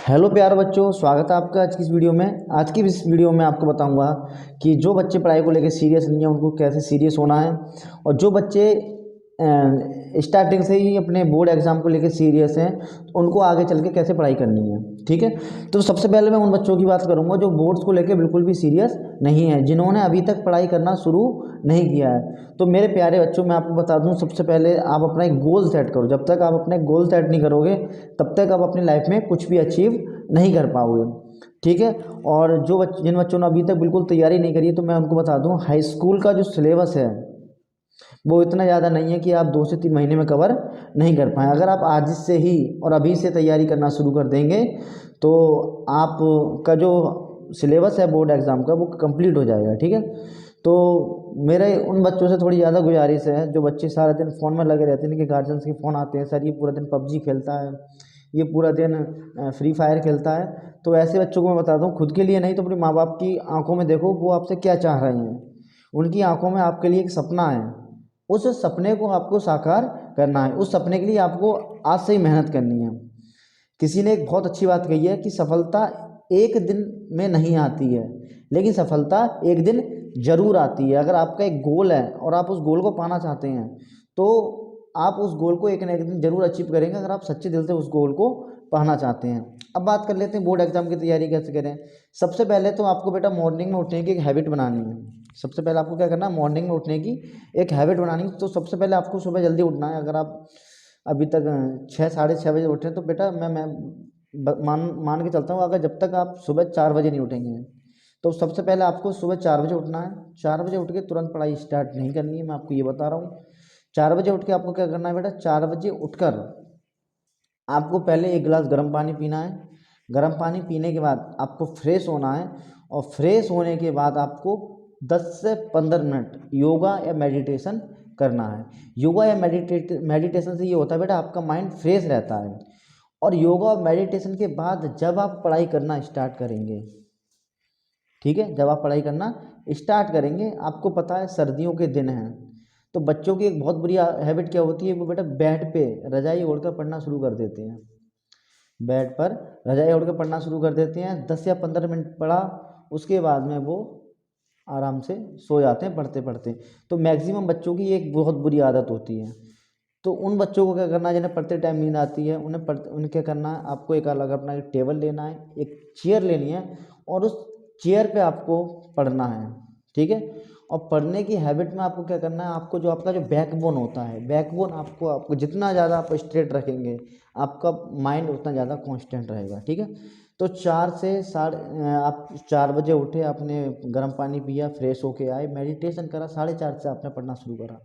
Hello प्यारे बच्चों, स्वागत है आपका आज की इस वीडियो में। आज की इस वीडियो में आपको बताऊंगा कि जो बच्चे पढ़ाई को लेकर सीरियस नहीं है उनको कैसे सीरियस होना है, और जो बच्चे स्टार्टिंग से ही अपने बोर्ड एग्जाम को लेकर सीरियस हैं तो उनको आगे चल के कैसे पढ़ाई करनी है। ठीक है, तो सबसे पहले मैं उन बच्चों की बात करूंगा जो बोर्ड्स को लेकर बिल्कुल भी सीरियस नहीं है, जिन्होंने अभी तक पढ़ाई करना शुरू नहीं किया है। तो मेरे प्यारे बच्चों, मैं आपको बता दूं, सबसे पहले आप अपना एक गोल सेट करो। जब तक आप अपने गोल सेट नहीं करोगे तब तक आप अपनी लाइफ में कुछ भी अचीव नहीं कर पाओगे। ठीक है, और जिन बच्चों ने अभी तक बिल्कुल तैयारी नहीं करी है तो मैं उनको बता दूं, हाई स्कूल का जो सिलेबस है वो इतना ज़्यादा नहीं है कि आप 2 से 3 महीने में कवर नहीं कर पाएँ। अगर आप आज से ही और अभी से तैयारी करना शुरू कर देंगे तो आपका जो सिलेबस है बोर्ड एग्ज़ाम का वो कंप्लीट हो जाएगा। ठीक है, तो मेरे उन बच्चों से थोड़ी ज़्यादा गुजारिश है जो बच्चे सारा दिन फ़ोन में लगे रहते हैं कि गार्जियंस के फ़ोन आते हैं, सर ये पूरा दिन पबजी खेलता है, ये पूरा दिन फ्री फायर खेलता है। तो ऐसे बच्चों को मैं बताता हूँ, खुद के लिए नहीं तो अपने माँ बाप की आंखों में देखो वो आपसे क्या चाह रहे हैं। उनकी आंखों में आपके लिए एक सपना है, उस सपने को आपको साकार करना है। उस सपने के लिए आपको आज से ही मेहनत करनी है। किसी ने एक बहुत अच्छी बात कही है कि सफलता एक दिन में नहीं आती है, लेकिन सफलता एक दिन जरूर आती है। अगर आपका एक गोल है और आप उस गोल को पाना चाहते हैं तो आप उस गोल को एक न एक दिन जरूर अचीव करेंगे, अगर आप सच्चे दिल से उस गोल को पाना चाहते हैं। अब बात कर लेते हैं बोर्ड एग्जाम की तैयारी कैसे करें। सबसे पहले तो आपको बेटा मॉर्निंग में उठने की एक हैबिट बनानी है। सबसे पहले आपको क्या करना है, मॉर्निंग में उठने की एक हैबिट बनानी है। तो सबसे पहले आपको सुबह जल्दी उठना है। अगर आप अभी तक 6 साढ़े 6 बजे उठे तो बेटा मैं मान के चलता हूँ, अगर जब तक आप सुबह 4 बजे नहीं उठेंगे तो सबसे पहले आपको सुबह 4 बजे उठना है। 4 बजे उठ के तुरंत पढ़ाई स्टार्ट नहीं करनी है, मैं आपको ये बता रहा हूँ। 4 बजे उठ के आपको क्या करना है बेटा, 4 बजे उठकर आपको पहले एक गिलास गर्म पानी पीना है। गर्म पानी पीने के बाद आपको फ्रेश होना है, और फ्रेश होने के बाद आपको 10 से 15 मिनट योगा या मेडिटेशन करना है। योगा या मेडिटेशन से ये होता है बेटा, आपका माइंड फ्रेश रहता है। और योगा और मेडिटेशन के बाद जब आप पढ़ाई करना स्टार्ट करेंगे, ठीक है, जब आप पढ़ाई करना स्टार्ट करेंगे, आपको पता है सर्दियों के दिन हैं तो बच्चों की एक बहुत बुरी हैबिट क्या होती है, वो बेटा बेड पे रजाई ओढ़कर पढ़ना शुरू कर देते हैं। बेड पर रजाई ओढ़कर पढ़ना शुरू कर देते हैं, 10 या 15 मिनट पढ़ा, उसके बाद में वो आराम से सो जाते हैं पढ़ते पढ़ते। तो मैक्सिमम बच्चों की एक बहुत बुरी आदत होती है। तो उन बच्चों को क्या करना है, जिन्हें पढ़ते टाइम नींद आती है, उन्हें क्या करना है, आपको एक अलग अपना एक टेबल लेना है, एक चेयर लेनी है, और उस चेयर पे आपको पढ़ना है। ठीक है, और पढ़ने की हैबिट में आपको क्या करना है, आपको जो आपका जो बैकबोन होता है, बैकबोन आपको जितना ज़्यादा आप स्ट्रेट रखेंगे आपका माइंड उतना ज़्यादा कांस्टेंट रहेगा। ठीक है, तो आप 4 बजे उठे, आपने गर्म पानी पिया, फ्रेश होके आए, मेडिटेशन करा, 4:30 से आपने पढ़ना शुरू करा।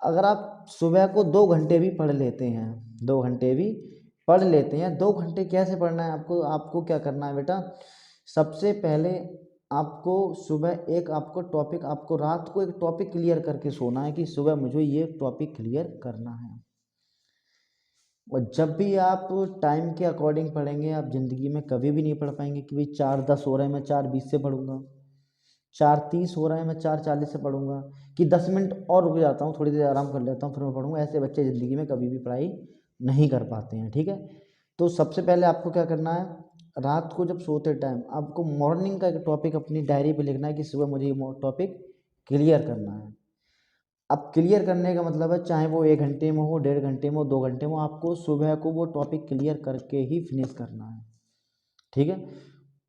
अगर आप सुबह को 2 घंटे भी पढ़ लेते हैं, 2 घंटे भी पढ़ लेते हैं, 2 घंटे कैसे पढ़ना है आपको, आपको क्या करना है बेटा, सबसे पहले आपको सुबह एक आपको टॉपिक, आपको रात को एक टॉपिक क्लियर करके सोना है कि सुबह मुझे ये टॉपिक क्लियर करना है। और जब भी आप टाइम के अकॉर्डिंग पढ़ेंगे आप ज़िंदगी में कभी भी नहीं पढ़ पाएंगे कि भाई 4:10 हो रहे हैं मैं 4:20 से पढ़ूंगा, 4:30 हो रहा है मैं 4:40 से पढ़ूंगा, कि 10 मिनट और रुक जाता हूँ, थोड़ी देर आराम कर लेता हूँ फिर मैं पढ़ूंगा। ऐसे बच्चे ज़िंदगी में कभी भी पढ़ाई नहीं कर पाते हैं। ठीक है, तो सबसे पहले आपको क्या करना है, रात को जब सोते टाइम आपको मॉर्निंग का एक टॉपिक अपनी डायरी पे लिखना है कि सुबह मुझे ये टॉपिक क्लियर करना है। अब क्लियर करने का मतलब है चाहे वो 1 घंटे में हो, 1.5 घंटे में हो, 2 घंटे में हो, आपको सुबह को वो टॉपिक क्लियर करके ही फिनिश करना है। ठीक है,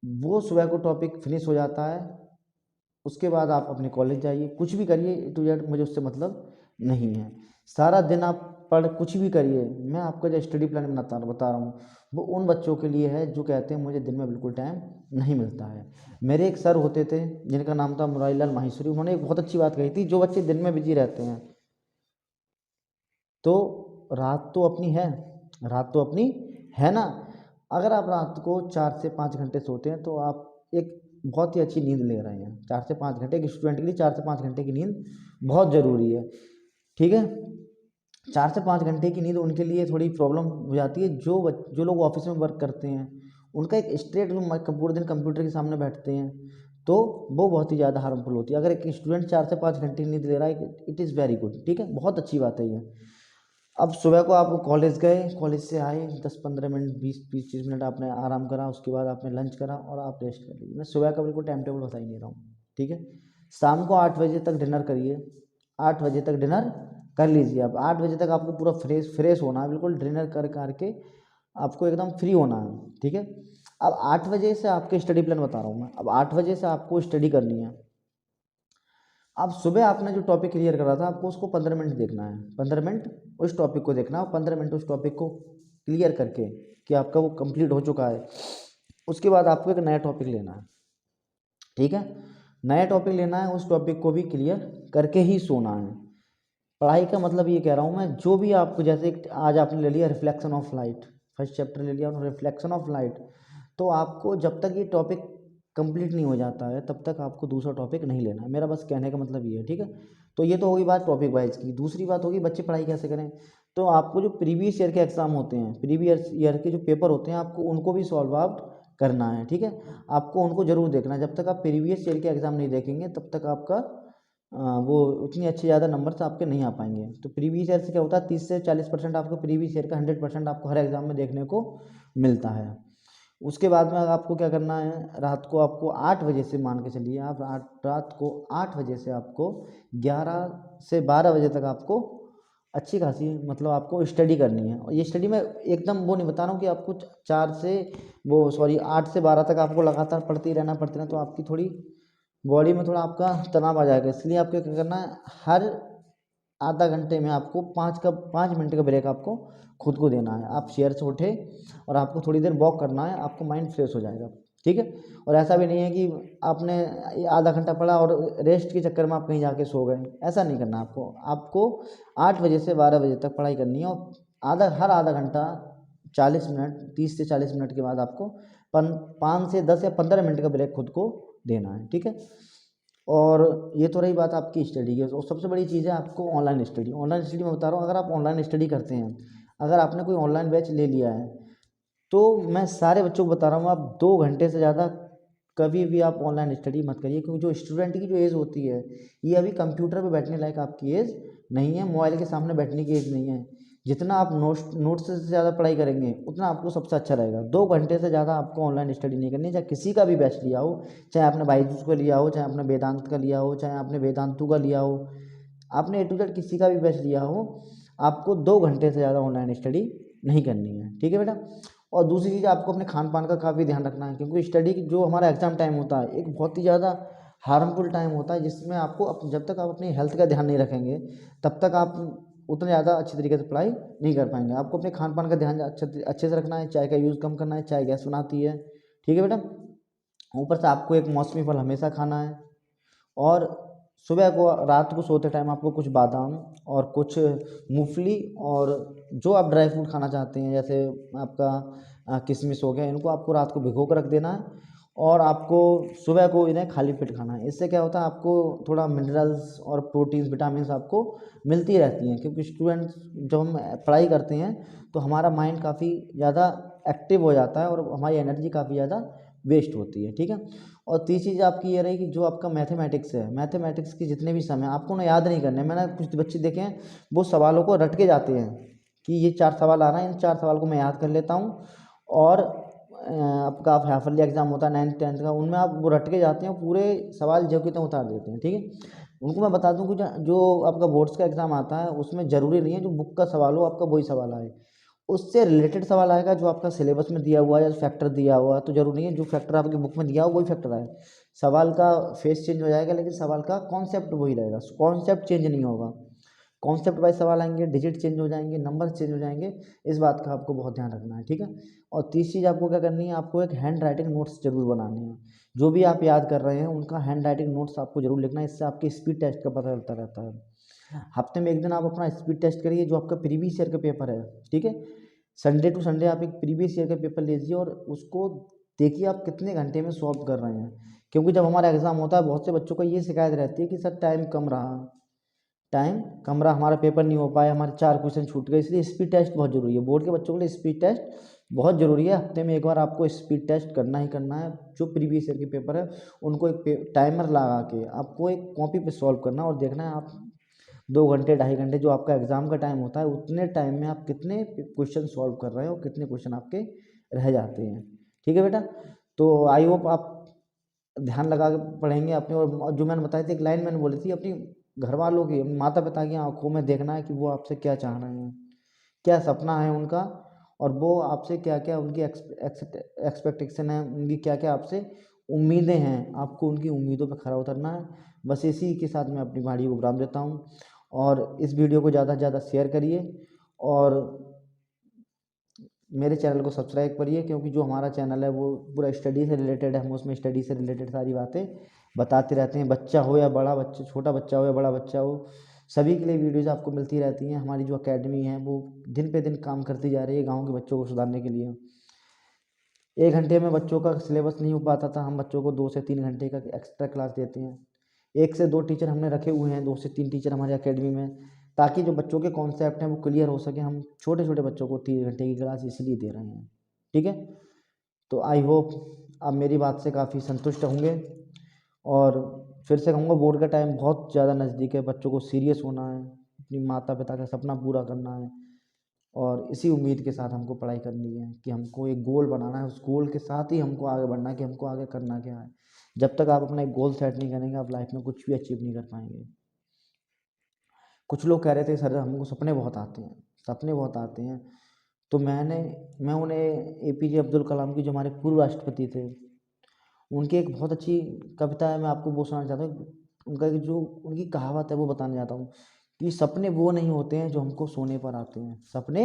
वो सुबह को टॉपिक फिनिश हो जाता है, उसके बाद आप अपने कॉलेज जाइए, कुछ भी करिए, टू जेड मुझे उससे मतलब नहीं है। सारा दिन आप पढ़ कुछ भी करिए, मैं आपका जो स्टडी प्लान बता रहा हूँ वो उन बच्चों के लिए है जो कहते हैं मुझे दिन में बिल्कुल टाइम नहीं मिलता है। मेरे एक सर होते थे जिनका नाम था मुरारीलाल माहेश्वरी, उन्होंने एक बहुत अच्छी बात कही थी, जो बच्चे दिन में बिजी रहते हैं तो रात तो अपनी है, रात तो अपनी है ना। अगर आप रात को 4 से 5 घंटे सोते हैं तो आप एक बहुत ही अच्छी नींद ले रहे हैं। 4 से 5 घंटे एक स्टूडेंट के लिए 4 से 5 घंटे की नींद बहुत ज़रूरी है। ठीक है, 4 से 5 घंटे की नींद उनके लिए थोड़ी प्रॉब्लम हो जाती है जो लोग ऑफिस में वर्क करते हैं, उनका एक स्ट्रेट रूम पूरे दिन कंप्यूटर के सामने बैठते हैं तो वो बहुत ही ज़्यादा हार्मफुल होती है। अगर एक स्टूडेंट 4 से 5 घंटे की नींद ले रहा है, इट इज़ वेरी गुड। ठीक है, बहुत अच्छी बात है ये। अब सुबह को आप कॉलेज गए, कॉलेज से आए, 10-15 मिनट 20-25 मिनट आपने आराम करा, उसके बाद आपने लंच करा और आप रेस्ट कर लीजिए। मैं सुबह का बिल्कुल टाइम टेबल बता ही नहीं रहा हूँ, ठीक है। शाम को 8 बजे तक डिनर करिए, 8 बजे तक डिनर कर लीजिए। आप 8 बजे तक आपको पूरा फ्रेश होना है, बिल्कुल डिनर कर करके आपको एकदम फ्री होना है, ठीक है। अब 8 बजे से आपके स्टडी प्लान बता रहा हूँ मैं। अब 8 बजे से आपको स्टडी करनी है। अब सुबह आपने जो टॉपिक क्लियर करा था, आपको उसको 15 मिनट देखना है, 15 मिनट उस टॉपिक को देखना है और 15 मिनट उस टॉपिक को क्लियर करके कि आपका वो कंप्लीट हो चुका है, उसके बाद आपको एक नया टॉपिक लेना है, ठीक है। नया टॉपिक लेना है, उस टॉपिक को भी क्लियर करके ही सोना है। पढ़ाई का मतलब ये कह रहा हूँ मैं, जो भी आपको, जैसे आज आपने ले लिया reflection of light, first chapter ले लिया रिफ्लेक्शन ऑफ लाइट, तो आपको जब तक ये टॉपिक कंप्लीट नहीं हो जाता है तब तक आपको दूसरा टॉपिक नहीं लेना है। मेरा बस कहने का मतलब ये है, ठीक है। तो ये तो होगी बात टॉपिक वाइज की। दूसरी बात होगी बच्चे पढ़ाई कैसे करें। तो आपको जो प्रीवियस ईयर के एग्ज़ाम होते हैं, प्रीवियस ईयर के जो पेपर होते हैं, आपको उनको भी सॉल्व आउट करना है, ठीक है। आपको उनको ज़रूर देखना है। जब तक आप प्रीवियस ईयर के एग्ज़ाम नहीं देखेंगे तब तक आपका वो उतनी अच्छे ज़्यादा नंबर्स आपके नहीं आ पाएंगे। तो प्रीवियस ईयर से क्या होता है, 30 से 40% आपको प्रीवियस ईयर का 100% आपको हर एग्ज़ाम में देखने को मिलता है। उसके बाद में आपको क्या करना है, रात को आपको 8 बजे से, मान के चलिए आप रात को 8 बजे से आपको 11 से 12 बजे तक आपको अच्छी खासी, मतलब आपको स्टडी करनी है। और ये स्टडी में एकदम वो नहीं बता रहा हूँ कि आपको 8 से 12 तक आपको लगातार पढ़ते ही रहना, तो आपकी थोड़ी बॉडी में थोड़ा आपका तनाव आ जाएगा। इसलिए आपको क्या करना है, हर आधा घंटे में आपको 5 मिनट का ब्रेक आपको खुद को देना है। आप चेयर से उठे और आपको थोड़ी देर वॉक करना है, आपको माइंड फ्रेश हो जाएगा, ठीक है। और ऐसा भी नहीं है कि आपने आधा घंटा पढ़ा और रेस्ट के चक्कर में आप कहीं जाके सो गए, ऐसा नहीं करना आपको। आपको 8 बजे से 12 बजे तक पढ़ाई करनी है और हर आधा घंटा 40 मिनट, 30 से 40 मिनट के बाद आपको 5 से 10 या 15 मिनट का ब्रेक खुद को देना है, ठीक है। और ये तो रही बात आपकी स्टडी की। और सबसे बड़ी चीज़ है आपको ऑनलाइन स्टडी। ऑनलाइन स्टडी मैं बता रहा हूँ, अगर आप ऑनलाइन स्टडी करते हैं, अगर आपने कोई ऑनलाइन बैच ले लिया है, तो मैं सारे बच्चों को बता रहा हूँ, आप 2 घंटे से ज़्यादा कभी भी आप ऑनलाइन स्टडी मत करिए। क्योंकि जो स्टूडेंट की जो एज होती है, ये अभी कंप्यूटर पे बैठने लायक आपकी एज नहीं है, मोबाइल के सामने बैठने की एज नहीं है। जितना आप नोट्स से ज़्यादा पढ़ाई करेंगे उतना आपको सबसे अच्छा रहेगा। 2 घंटे से ज़्यादा आपको ऑनलाइन स्टडी नहीं करनी, चाहे किसी का भी बैच लिया हो, चाहे आपने बाईजूस का लिया हो, चाहे आपने वेदांत का लिया हो, चाहे आपने वेदांतु का लिया हो, आपने A to Z किसी का भी बैच लिया हो, आपको 2 घंटे से ज़्यादा ऑनलाइन स्टडी नहीं करनी है, ठीक है बेटा। और दूसरी चीज़, आपको अपने खान पान का काफ़ी ध्यान रखना है, क्योंकि स्टडी जो हमारा एग्ज़ाम टाइम होता है एक बहुत ही ज़्यादा हार्मफुल टाइम होता है, जिसमें आपको जब तक आप अपनी हेल्थ का ध्यान नहीं रखेंगे तब तक आप उतना ज़्यादा अच्छी तरीके से पढ़ाई नहीं कर पाएंगे। आपको अपने खान पान का ध्यान अच्छे से रखना है, चाय का यूज़ कम करना है, चाय गैस बनाती है, ठीक है बेटा। ऊपर से आपको एक मौसमी फल हमेशा खाना है। और सुबह को, रात को सोते टाइम आपको कुछ बादाम और कुछ मूंगफली और जो आप ड्राई फ्रूट खाना चाहते हैं, जैसे आपका किशमिश हो गया, इनको आपको रात को भिगो कर रख देना है और आपको सुबह को इन्हें खाली पेट खाना है। इससे क्या होता है, आपको थोड़ा मिनरल्स और प्रोटीन्स, विटामिन्स आपको मिलती रहती हैं। क्योंकि स्टूडेंट्स जब हम पढ़ाई करते हैं तो हमारा माइंड काफ़ी ज़्यादा एक्टिव हो जाता है और हमारी एनर्जी काफ़ी ज़्यादा वेस्ट होती है, ठीक है। और तीसरी चीज़ आपकी ये रही कि जो आपका मैथमेटिक्स है, मैथमेटिक्स के जितने भी समय आपको ना याद नहीं करने। मैंने कुछ बच्चे देखे हैं, वो सवालों को रट के जाते हैं कि ये 4 सवाल आ रहे हैं, इन 4 सवाल को मैं याद कर लेता हूँ। और आपका हाफ ईयरली एग्जाम होता है 9th 10th का, उनमें आप वो रट के जाते हैं, पूरे सवाल जो कि उतार देते हैं, ठीक है। उनको मैं बता दूं कि जो आपका बोर्ड्स का एग्ज़ाम आता है उसमें ज़रूरी नहीं है जो बुक का सवाल हो आपका वही सवाल आए, उससे रिलेटेड सवाल आएगा जो आपका सिलेबस में दिया हुआ है या फैक्टर दिया हुआ है। तो जरूरी नहीं है जो फैक्टर आपकी बुक में दिया हो वही फैक्टर आए, सवाल का फेस चेंज हो जाएगा लेकिन सवाल का कॉन्सेप्ट वही रहेगा, कॉन्सेप्ट चेंज नहीं होगा। कॉन्सेप्ट वाइज सवाल आएंगे, डिजिट चेंज हो जाएंगे, नंबर चेंज हो जाएंगे, इस बात का आपको बहुत ध्यान रखना है, ठीक है। और तीसरी चीज़ आपको क्या करनी है, आपको एक हैंड राइटिंग नोट्स जरूर बनानी है। जो भी आप याद कर रहे हैं उनका हैंड राइटिंग नोट्स आपको जरूर लिखना है, इससे आपकी स्पीड टेस्ट का पता चलता रहता है। हफ्ते में एक दिन आप अपना स्पीड टेस्ट करिए, जो आपका प्रीवियस ईयर का पेपर है, ठीक है। संडे टू संडे आप एक प्रीवियस ईयर का पेपर लीजिए और उसको देखिए आप कितने घंटे में सॉल्व कर रहे हैं। क्योंकि जब हमारा एग्ज़ाम होता है बहुत से बच्चों को ये शिकायत रहती है कि सर टाइम कम रहा, हमारा पेपर नहीं हो पाया, हमारे 4 क्वेश्चन छूट गए। इसलिए स्पीड टेस्ट बहुत ज़रूरी है, बोर्ड के बच्चों के लिए स्पीड टेस्ट बहुत ज़रूरी है। हफ्ते में एक बार आपको स्पीड टेस्ट करना ही करना है। जो प्रीवियस ईयर के पेपर है उनको एक टाइमर लगा के आपको एक कॉपी पे सॉल्व करना और देखना है आप 2 घंटे 2.5 घंटे जो आपका एग्ज़ाम का टाइम होता है, उतने टाइम में आप कितने क्वेश्चन सॉल्व कर रहे हो, कितने क्वेश्चन आपके रह जाते हैं। ठीक है बेटा, तो आई होप आप ध्यान लगा के पढ़ेंगे अपने। और जो मैंने बताई थी एक लाइन मैंने बोली थी, अपनी घर वालों की, माता पिता की आंखों में देखना है कि वो आपसे क्या चाह रहे हैं, क्या सपना है उनका, और वो आपसे क्या क्या उनकी एक्सपेक्टेशन है, उनकी क्या क्या आपसे उम्मीदें हैं, आपको उनकी उम्मीदों पर खरा उतरना है। बस इसी के साथ मैं अपनी वाणी को विराम देता हूँ। और इस वीडियो को ज़्यादा से ज़्यादा शेयर करिए और मेरे चैनल को सब्सक्राइब करिए, क्योंकि जो हमारा चैनल है वो पूरा स्टडी से रिलेटेड है। हम उसमें स्टडी से रिलेटेड सारी बातें बताते रहते हैं। बच्चा हो या बड़ा बच्चा, छोटा बच्चा हो या बड़ा बच्चा हो, सभी के लिए वीडियोज़ आपको मिलती रहती हैं। हमारी जो एकेडमी है वो दिन पे दिन काम करती जा रही है गाँव के बच्चों को सुधारने के लिए। 1 घंटे में बच्चों का सिलेबस नहीं हो पाता था, हम बच्चों को 2 से 3 घंटे का एक्स्ट्रा क्लास देते हैं। 1 से 2 टीचर हमने रखे हुए हैं, 2 से 3 टीचर हमारे एकेडमी में, ताकि जो बच्चों के कॉन्सेप्ट हैं वो क्लियर हो सके। हम छोटे छोटे बच्चों को 3 घंटे की क्लास इसलिए दे रहे हैं। ठीक है, तो आई होप आप मेरी बात से काफ़ी संतुष्ट होंगे। और फिर से कहूँगा, बोर्ड का टाइम बहुत ज़्यादा नज़दीक है, बच्चों को सीरियस होना है, अपनी माता पिता का सपना पूरा करना है, और इसी उम्मीद के साथ हमको पढ़ाई करनी है कि हमको एक गोल बनाना है। उस गोल के साथ ही हमको आगे बढ़ना है कि हमको आगे करना क्या है। जब तक आप अपना एक गोल सेट नहीं करेंगे, आप लाइफ में कुछ भी अचीव नहीं कर पाएंगे। कुछ लोग कह रहे थे सर हमको सपने बहुत आते हैं, सपने बहुत आते हैं, तो मैं उन्हें एपीजे अब्दुल कलाम की, जो हमारे पूर्व राष्ट्रपति थे, उनकी एक बहुत अच्छी कविता है, मैं आपको वो सुनाना चाहता हूँ। उनका एक जो उनकी कहावत है वो बताना चाहता हूँ कि सपने वो नहीं होते हैं जो हमको सोने पर आते हैं, सपने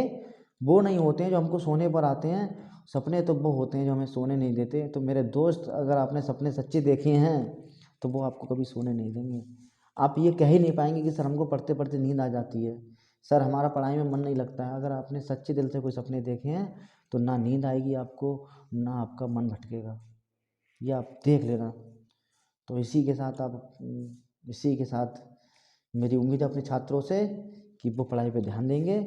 वो नहीं होते हैं जो हमको सोने पर आते हैं, सपने तो वो होते हैं जो हमें सोने नहीं देते। तो मेरे दोस्त, अगर आपने सपने सच्चे देखे हैं तो वो आपको कभी सोने नहीं देंगे। आप ये कह ही नहीं पाएंगे कि सर हमको पढ़ते पढ़ते नींद आ जाती है, सर हमारा पढ़ाई में मन नहीं लगता है। अगर आपने सच्चे दिल से कोई सपने देखे हैं तो ना नींद आएगी आपको, ना आपका मन भटकेगा, ये आप देख लेना। तो इसी के साथ मेरी उम्मीद है अपने छात्रों से कि वो पढ़ाई पे ध्यान देंगे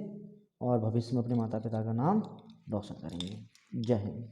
और भविष्य में अपने माता पिता का नाम रोशन करेंगे। जय हिंद।